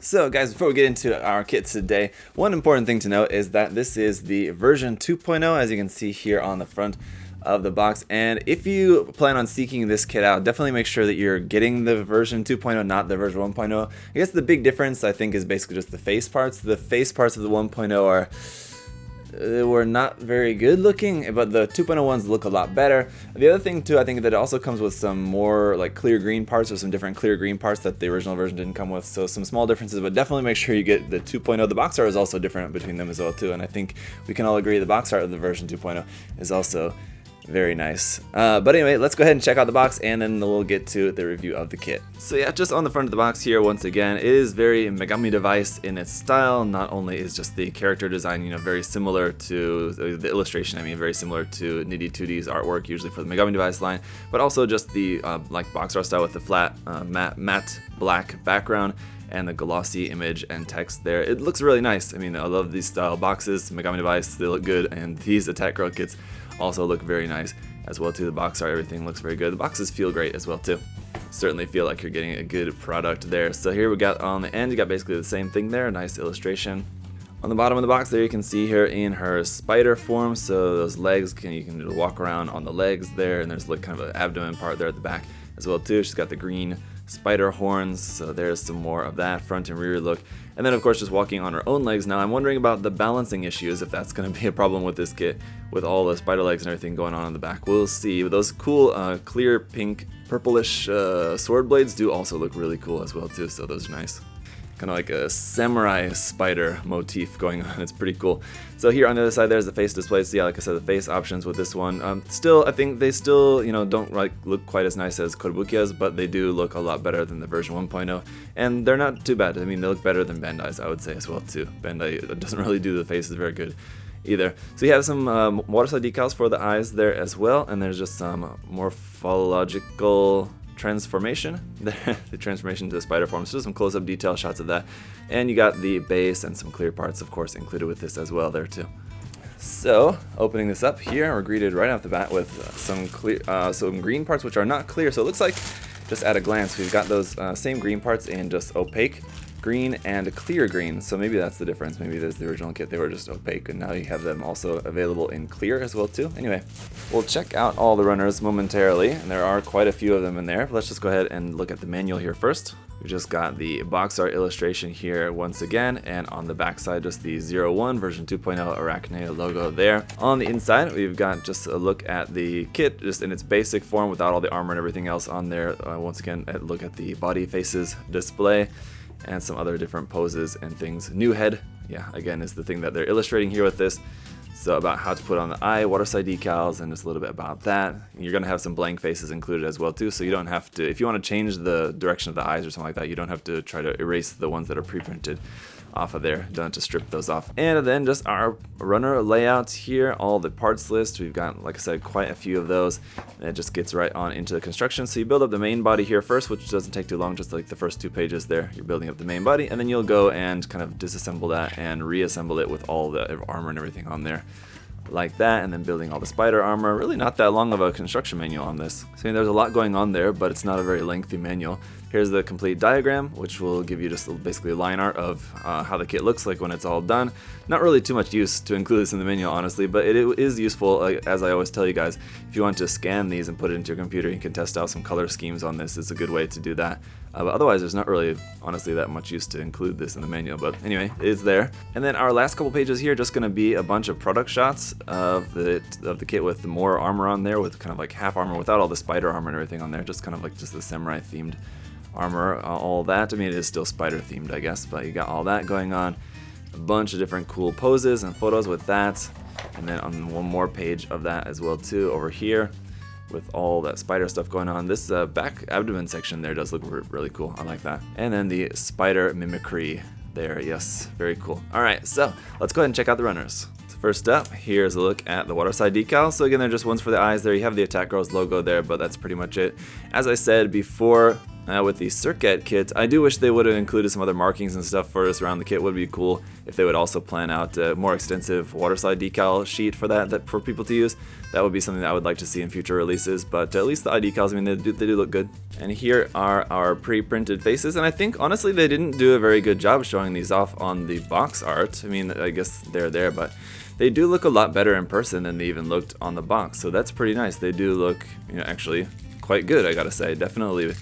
So guys, before we get into our kit today, one important thing to note is that this is the version 2.0, as you can see here on the front of the box. And if you plan on seeking this kit out, definitely make sure that you're getting the version 2.0, not the version 1.0. I guess the big difference, I think, is basically just the face parts. The face parts of the 1.0 were not very good looking, but the 2.0 ones look a lot better. The other thing too, I think that it also comes with some more like clear green parts, or some different clear green parts that the original version didn't come with, so some small differences, but definitely make sure you get the 2.0. The box art is also different between them as well too, and I think we can all agree the box art of the version 2.0 is also very nice. But anyway, let's go ahead and check out the box, and then we'll get to the review of the kit. So yeah, just on the front of the box here, once again, it is very Megami Device in its style. Not only is just the character design, very similar to the illustration, very similar to Nitty 2D's artwork, usually for the Megami Device line, but also just the like box art style with the flat matte black background and the glossy image and text there. It looks really nice. I love these style boxes. Megami Device, they look good, and these Attack Girl kits also look very nice as well too. The box art, everything looks very good. The boxes feel great as well too. Certainly feel like you're getting a good product there. So here we got on the end, you got basically the same thing there, a nice illustration. On the bottom of the box there, you can see here in her spider form, so those legs, you can just walk around on the legs there, and there's like kind of an abdomen part there at the back as well too. She's got the green spider horns, so there's some more of that front and rear look. And then of course just walking on her own legs. Now I'm wondering about the balancing issues, if that's going to be a problem with this kit with all the spider legs and everything going on in the back. We'll see. But those cool clear pink purplish sword blades do also look really cool as well too, so those are nice. Kind of like a samurai spider motif going on. It's pretty cool. So here on the other side, there's the face display. So yeah, like I said, the face options with this one. Still, I think they still, don't look quite as nice as Kotobukiya's, but they do look a lot better than the version 1.0. And they're not too bad. They look better than Bandai's, I would say as well too. Bandai doesn't really do the faces very good either. So you have some waterside decals for the eyes there as well, and there's just some morphological transformation there, the transformation to the spider form. So some close-up detail shots of that, and you got the base and some clear parts, of course, included with this as well there too. So opening this up here, we're greeted right off the bat with some clear, some green parts which are not clear. So it looks like, just at a glance, we've got those same green parts in just opaque green and clear green. So maybe that's the difference. Maybe there's the original kit, they were just opaque, and now you have them also available in clear as well too. Anyway, we'll check out all the runners momentarily, and there are quite a few of them in there. Let's just go ahead and look at the manual here first. We just got the box art illustration here once again, and on the back side just the 01 version 2.0 Arachne logo there. On the inside we've got just a look at the kit just in its basic form without all the armor and everything else on there. Once again, a look at the body faces display and some other different poses and things. New head, yeah, again, is the thing that they're illustrating here with this. So about how to put on the eye, waterside decals, and just a little bit about that. You're going to have some blank faces included as well too, so you don't have to, if you want to change the direction of the eyes or something like that, you don't have to try to erase the ones that are pre-printed off of there. Don't have to strip those off. And then just our runner layouts here, all the parts list. We've got, like I said, quite a few of those, and it just gets right on into the construction. So you build up the main body here first, which doesn't take too long, just like the first 2 pages there. You're building up the main body, and then you'll go and kind of disassemble that and reassemble it with all the armor and everything on there, like that, and then building all the spider armor. Really not that long of a construction manual on this. So there's a lot going on there, but it's not a very lengthy manual. Here's the complete diagram, which will give you just basically a line art of how the kit looks like when it's all done. Not really too much use to include this in the manual, honestly, but it is useful, as I always tell you guys. If you want to scan these and put it into your computer, you can test out some color schemes on this. It's a good way to do that. But otherwise, there's not really, honestly, that much use to include this in the manual. But anyway, it's there. And then our last couple pages here, just going to be a bunch of product shots of the kit with the more armor on there, with kind of like half armor without all the spider armor and everything on there. Just kind of like just the samurai themed armor, all that. I mean, it is still spider themed, I guess, but you got all that going on. A bunch of different cool poses and photos with that. And then on one more page of that as well too, over here, with all that spider stuff going on. This back abdomen section there does look really cool. I like that. And then the spider mimicry there. Yes, very cool. All right, so let's go ahead and check out the runners. So first up, here's a look at the waterside decals. So again, they're just ones for the eyes there. You have the Attack Girls logo there, but that's pretty much it. As I said before, With the circuit kit, I do wish they would have included some other markings and stuff for us around the kit. Would be cool if they would also plan out a more extensive water slide decal sheet for that for people to use. That would be something that I would like to see in future releases, but at least the eye decals, I mean, they do look good. And here are our pre-printed faces, and I think honestly they didn't do a very good job showing these off on the box art. I mean, I guess they're there, but they do look a lot better in person than they even looked on the box, so that's pretty nice. They do look, you know, actually quite good, I gotta say. Definitely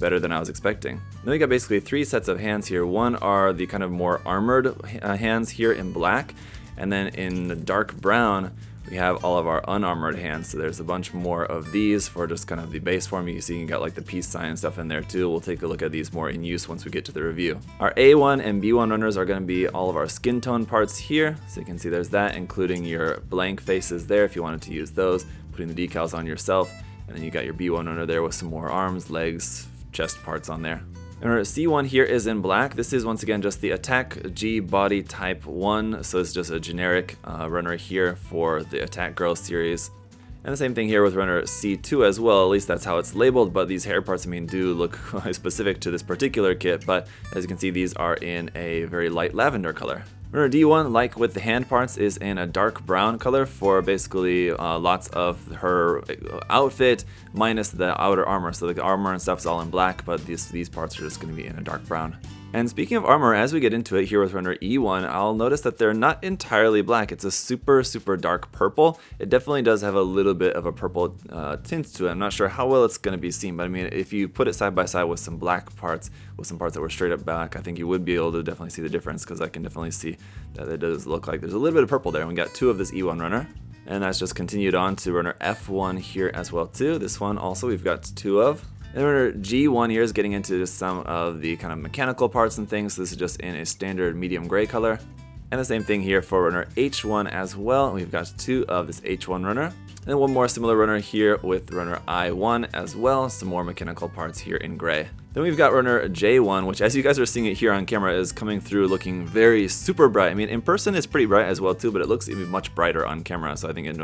better than I was expecting. Then we got basically 3 sets of hands here. One are the kind of more armored hands here in black, and then in the dark brown we have all of our unarmored hands. So there's a bunch more of these for just kind of the base form. You see you got like the peace sign and stuff in there too. We'll take a look at these more in use once we get to the review. Our A1 and B1 runners are going to be all of our skin tone parts here. So you can see there's that, including your blank faces there if you wanted to use those, putting the decals on yourself. And then you got your B1 runner there with some more arms, legs, chest parts on there. And our C1 here is in black. This is once again just the Attack G body type 1, so it's just a generic runner here for the Attack Girl series. And the same thing here with runner C2 as well, at least that's how it's labeled, but these hair parts, I mean, do look specific to this particular kit, but as you can see, these are in a very light lavender color. Runner D1, like with the hand parts, is in a dark brown color for basically lots of her outfit minus the outer armor. So the armor and stuff is all in black, but these parts are just going to be in a dark brown. And speaking of armor, as we get into it here with runner E1, I'll notice that they're not entirely black. It's a super dark purple. It definitely does have a little bit of a purple tint to it. I'm not sure how well it's going to be seen, but I mean, if you put it side by side with some black parts, with some parts that were straight up black, I think you would be able to definitely see the difference, because I can definitely see that it does look like there's a little bit of purple there. And we got 2 of this E1 runner. And that's just continued on to runner F1 here as well too. This one also we've got 2 of. And runner G1 here is getting into just some of the kind of mechanical parts and things. So this is just in a standard medium gray color. And the same thing here for runner H1 as well. We've got 2 of this H1 runner. And one more similar runner here with runner I1 as well. Some more mechanical parts here in gray. Then we've got runner J1, which as you guys are seeing it here on camera is coming through looking very super bright. I mean, in person it's pretty bright as well too, but it looks even much brighter on camera. So I think it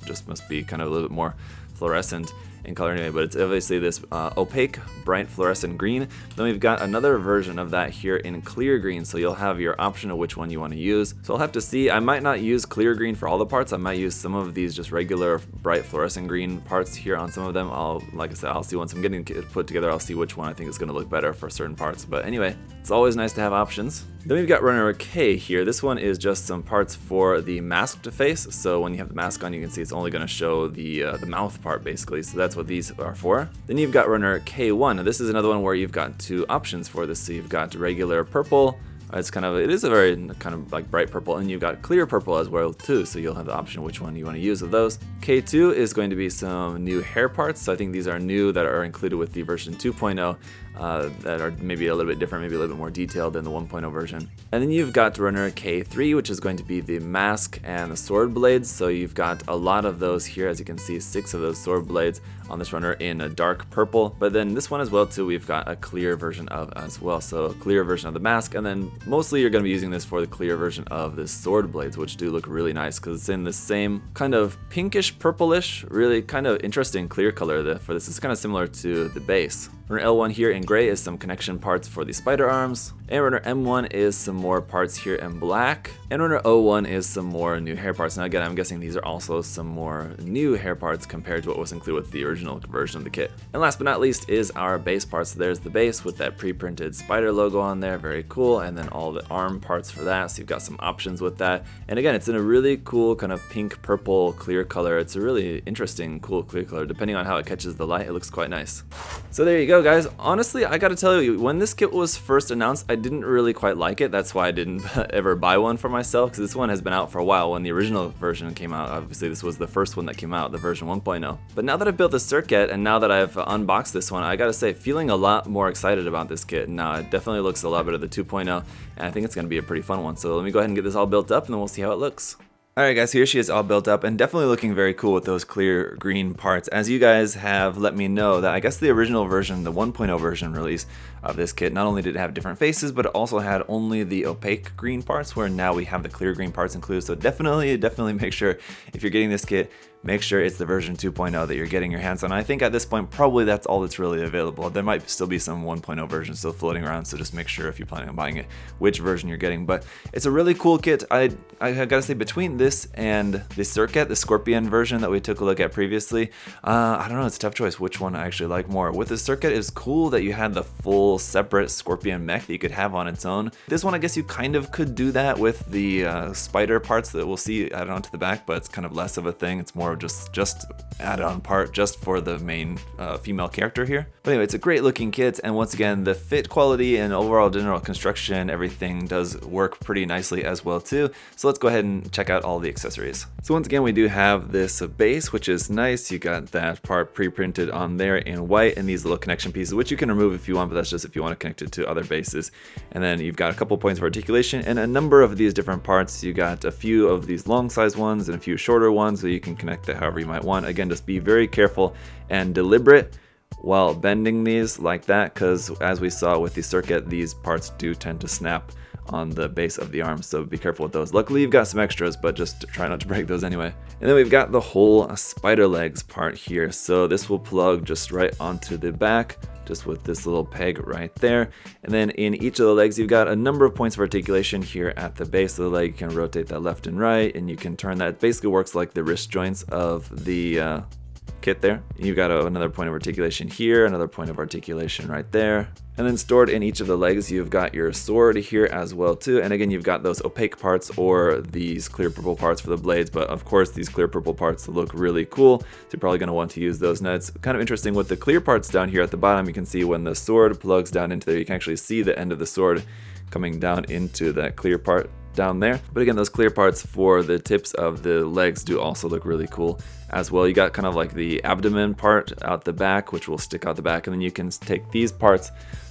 just must be kind of a little bit more fluorescent in color anyway, but it's obviously this opaque, bright fluorescent green. Then we've got another version of that here in clear green, so you'll have your option of which one you want to use. So I'll have to see. I might not use clear green for all the parts. I might use some of these just regular bright fluorescent green parts here on some of them. Like I said, I'll see once I'm getting it put together, I'll see which one I think is going to look better for certain parts. But anyway, it's always nice to have options. Then we've got runner K here. This one is just some parts for the masked face. So when you have the mask on, you can see it's only going to show the mouth part basically. So that's what these are for. Then you've got runner K1. Now this is another one where you've got 2 options for this. So you've got regular purple. It is a very kind of like bright purple, and you've got clear purple as well too, so you'll have the option which one you want to use of those. K2 is going to be some new hair parts, so I think these are new that are included with the version 2.0 that are maybe a little bit different, maybe a little bit more detailed than the 1.0 version. And then you've got runner K3, which is going to be the mask and the sword blades, so you've got a lot of those here, as you can see, 6 of those sword blades on this runner in a dark purple. But then this one as well too, we've got a clear version of as well, so a clear version of the mask, and then mostly you're going to be using this for the clear version of the sword blades, which do look really nice because it's in the same kind of pinkish purplish, really kind of interesting clear color for this. It's kind of similar to the base. Runner L1 here in gray is some connection parts for the spider arms, and runner M1 is some more parts here in black, and runner O1 is some more new hair parts. Now again, I'm guessing these are also some more new hair parts compared to what was included with the original version of the kit. And last but not least is our base parts. So there's the base with that pre-printed spider logo on there, very cool, and then all the arm parts for that, so you've got some options with that. And again, it's in a really cool kind of pink purple clear color. It's a really interesting cool clear color. Depending on how it catches the light, it looks quite nice. So there you go, guys. Honestly, I gotta tell you, when this kit was first announced, I didn't really quite like it. That's why I didn't ever buy one for myself, because this one has been out for a while. When the original version came out, obviously this was the first one that came out, the version 1.0. But now that I've built the circuit and now that I've unboxed this one, I gotta say, feeling a lot more excited about this kit. Now it definitely looks a lot better than 2.0, and I think it's gonna be a pretty fun one. So let me go ahead and get this all built up, and then we'll see how it looks. Alright guys, here she is all built up and definitely looking very cool with those clear green parts. As you guys have let me know that I guess the original version, the 1.0 version release of this kit, not only did it have different faces, but it also had only the opaque green parts, where now we have the clear green parts included. So definitely make sure if you're getting this kit, make sure it's the version 2.0 that you're getting your hands on. I think at this point, probably that's all that's really available. There might still be some 1.0 versions still floating around, so just make sure if you're planning on buying it, which version you're getting. But it's a really cool kit. I gotta say, between this and the Circuit, the Scorpion version that we took a look at previously, I don't know, it's a tough choice which one I actually like more. With the Circuit, it's cool that you had the full separate Scorpion mech that you could have on its own. This one, I guess you kind of could do that with the spider parts that we'll see added onto the back, but it's kind of less of a thing. It's more of just added on part just for the main female character here. But anyway, it's a great looking kit, and once again, the fit quality and overall general construction, everything does work pretty nicely as well too. So let's go ahead and check out all the accessories. So once again, we do have this base, which is nice. You got that part pre-printed on there in white, and these little connection pieces, which you can remove if you want, but that's just if you want to connect it to other bases. And then you've got a couple points of articulation and a number of these different parts. You got a few of these long size ones and a few shorter ones, so you can connect it however you might want. Again, just be very careful and deliberate while bending these like that, because as we saw with the Circuit, these parts do tend to snap on the base of the arm, so be careful with those. Luckily you've got some extras, but just try not to break those anyway. And then we've got the whole spider legs part here, so this will plug just right onto the back, just with this little peg right there. And then in each of the legs, you've got a number of points of articulation here at the base of the leg. You can rotate that left and right, and you can turn that. It basically works like the wrist joints of the kit there. You've got another point of articulation here, another point of articulation right there. And then stored in each of the legs, you've got your sword here as well too. And again, you've got those opaque parts or these clear purple parts for the blades. But of course, these clear purple parts look really cool, so you're probably going to want to use those. Now it's kind of interesting with the clear parts down here at the bottom. You can see when the sword plugs down into there, you can actually see the end of the sword coming down into that clear part down there. But again, those clear parts for the tips of the legs do also look really cool as well. You got kind of like the abdomen part out the back, which will stick out the back, and then you can take these parts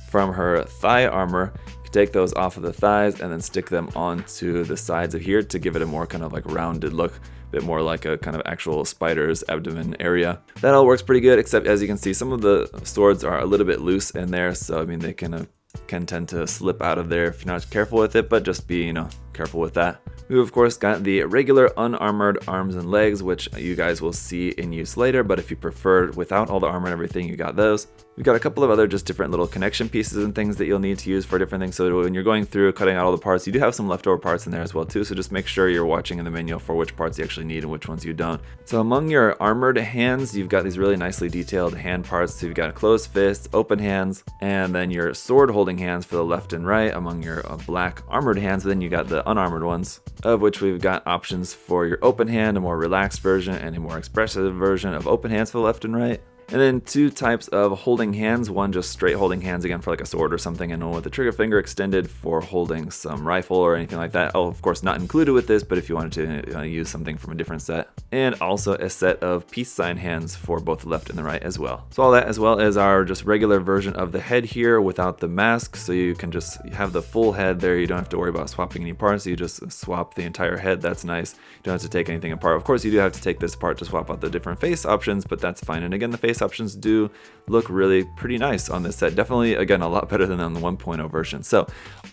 from her thigh armor, you can take those off of the thighs and then stick them onto the sides of here to give it a more kind of like rounded look, a bit more like a kind of actual spider's abdomen area. That all works pretty good, except as you can see, some of the swords are a little bit loose in there, so I mean they can tend to slip out of there if you're not careful with it, but just be, careful with that. We've of course got the regular unarmored arms and legs, which you guys will see in use later, but if you prefer without all the armor and everything, you got those. We've got a couple of other just different little connection pieces and things that you'll need to use for different things. So when you're going through cutting out all the parts, you do have some leftover parts in there as well too. So just make sure you're watching in the manual for which parts you actually need and which ones you don't. So among your armored hands, you've got these really nicely detailed hand parts. So you've got closed fists, open hands, and then your sword holding hands for the left and right among your black armored hands. And then you got the unarmored ones, of which we've got options for your open hand, a more relaxed version, and a more expressive version of open hands for the left and right. And then two types of holding hands, one just straight holding hands again for like a sword or something, and one with the trigger finger extended for holding some rifle or anything like that. Oh, of course not included with this, but if you wanted to use something from a different set. And also a set of peace sign hands for both the left and the right as well. So all that, as well as our just regular version of the head here without the mask, so you can just have the full head there. You don't have to worry about swapping any parts, you just swap the entire head. That's nice. You don't have to take anything apart. Of course you do have to take this apart to swap out the different face options, but that's fine. And again, the face options do look really pretty nice on this set. Definitely, again, a lot better than on the 1.0 version. So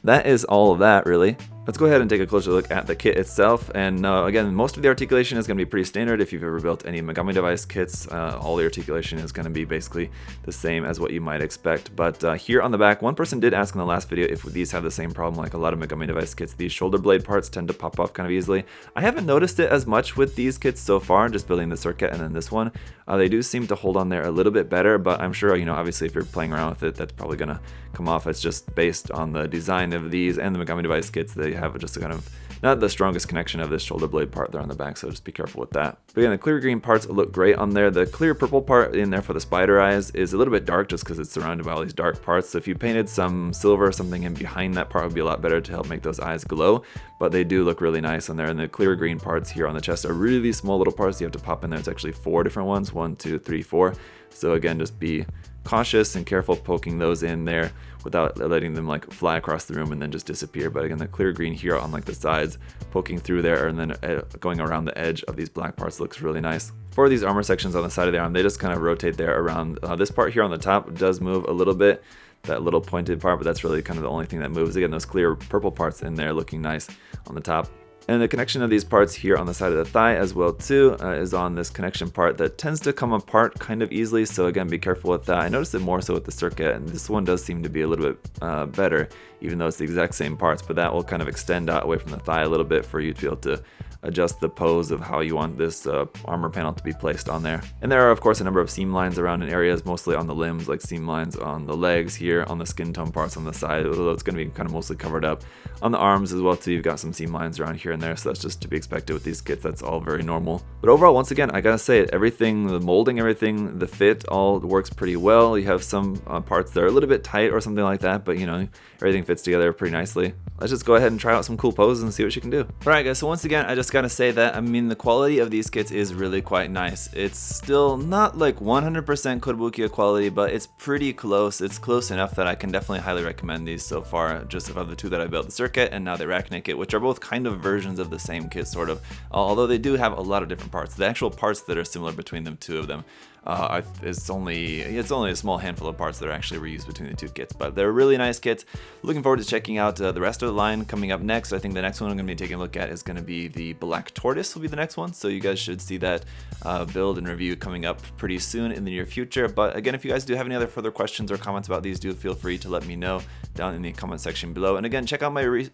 that is all of that really. Let's go ahead and take a closer look at the kit itself. And again, most of the articulation is going to be pretty standard. If you've ever built any Megami Device kits, all the articulation is going to be basically the same as what you might expect. But here on the back, one person did ask in the last video if these have the same problem like a lot of Megami Device kits. These shoulder blade parts tend to pop off kind of easily. I haven't noticed it as much with these kits so far, just building the Circuit and then this one. They do seem to hold on there a little bit better, but I'm sure, obviously if you're playing around with it, that's probably going to come off. It's just based on the design of these and the Megami Device kits. They have just a kind of not the strongest connection of this shoulder blade part there on the back, so just be careful with that. But again, the clear green parts look great on there. The clear purple part in there for the spider eyes is a little bit dark just because it's surrounded by all these dark parts. So if you painted some silver or something in behind that part, would be a lot better to help make those eyes glow. But they do look really nice on there. And the clear green parts here on the chest are really small little parts you have to pop in there. It's actually 4 different ones, 1, 2, 3, 4. So again, just be cautious and careful poking those in there without letting them like fly across the room and then just disappear. But again, the clear green here on like the sides, poking through there and then going around the edge of these black parts looks really nice. For these armor sections on the side of the arm, they just kind of rotate there around. This part here on the top does move a little bit, that little pointed part, but that's really kind of the only thing that moves. Again, those clear purple parts in there looking nice on the top. And the connection of these parts here on the side of the thigh as well too is on this connection part that tends to come apart kind of easily, so again, be careful with that. I noticed it more so with the circuit, and this one does seem to be a little bit better, even though it's the exact same parts, but that will kind of extend out away from the thigh a little bit for you to be able to adjust the pose of how you want this armor panel to be placed on there. And there are of course a number of seam lines around in areas, mostly on the limbs, like seam lines on the legs here, on the skin tone parts on the side, although it's going to be kind of mostly covered up. On the arms as well too, you've got some seam lines around here and there, so that's just to be expected with these kits. That's all very normal. But overall, once again, I gotta say, everything, the molding, everything, the fit, all works pretty well. You have some parts that are a little bit tight or something like that, but you know, everything fits together pretty nicely. Let's just go ahead and try out some cool poses and see what you can do. Alright guys, so once again, I just gotta say that, I mean, the quality of these kits is really quite nice. It's still not like 100% Kotobukiya quality, but it's pretty close. It's close enough that I can definitely highly recommend these so far, just of the two that I built, the Circuit and now the Arachne kit, which are both kind of versions of the same kit, sort of, although they do have a lot of different parts. The actual parts that are similar between them, two of them, it's only a small handful of parts that are actually reused between the two kits, but they're really nice kits. Looking forward to checking out the rest of the line coming up next. I think the next one I'm going to be taking a look at is going to be the Black Tortoise will be the next one, so you guys should see that build and review coming up pretty soon in the near future. But again, if you guys do have any other further questions or comments about these, do feel free to let me know down in the comment section below. And again, check out my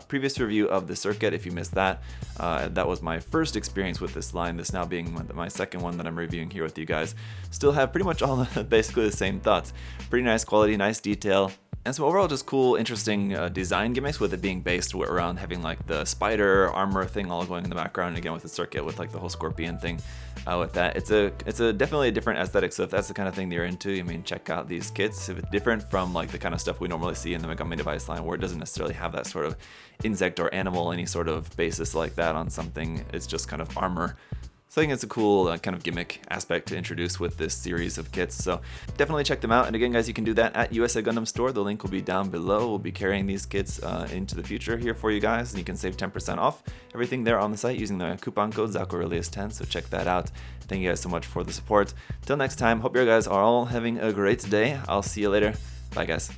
previous review of the Circuit if you missed that. That was my first experience with this line, this now being my second one that I'm reviewing here with you guys. Still have pretty much all basically the same thoughts. Pretty nice quality, nice detail, and some overall just cool, interesting design gimmicks, with it being based around having like the spider armor thing all going in the background, and again with the Circuit with like the whole scorpion thing with that. It's a definitely a different aesthetic, so if that's the kind of thing that you're into, I mean, check out these kits. If it's different from like the kind of stuff we normally see in the Megami device line, where it doesn't necessarily have that sort of insect or animal, any sort of basis like that on something, it's just kind of armor. So I think it's a cool kind of gimmick aspect to introduce with this series of kits, so definitely check them out. And again guys, you can do that at USA Gundam Store. The link will be down below. We'll be carrying these kits into the future here for you guys, and you can save 10% off everything there on the site using the coupon code ZakuAurelius10, so check that out. Thank you guys so much for the support. Till next time, hope you guys are all having a great day. I'll see you later. Bye guys.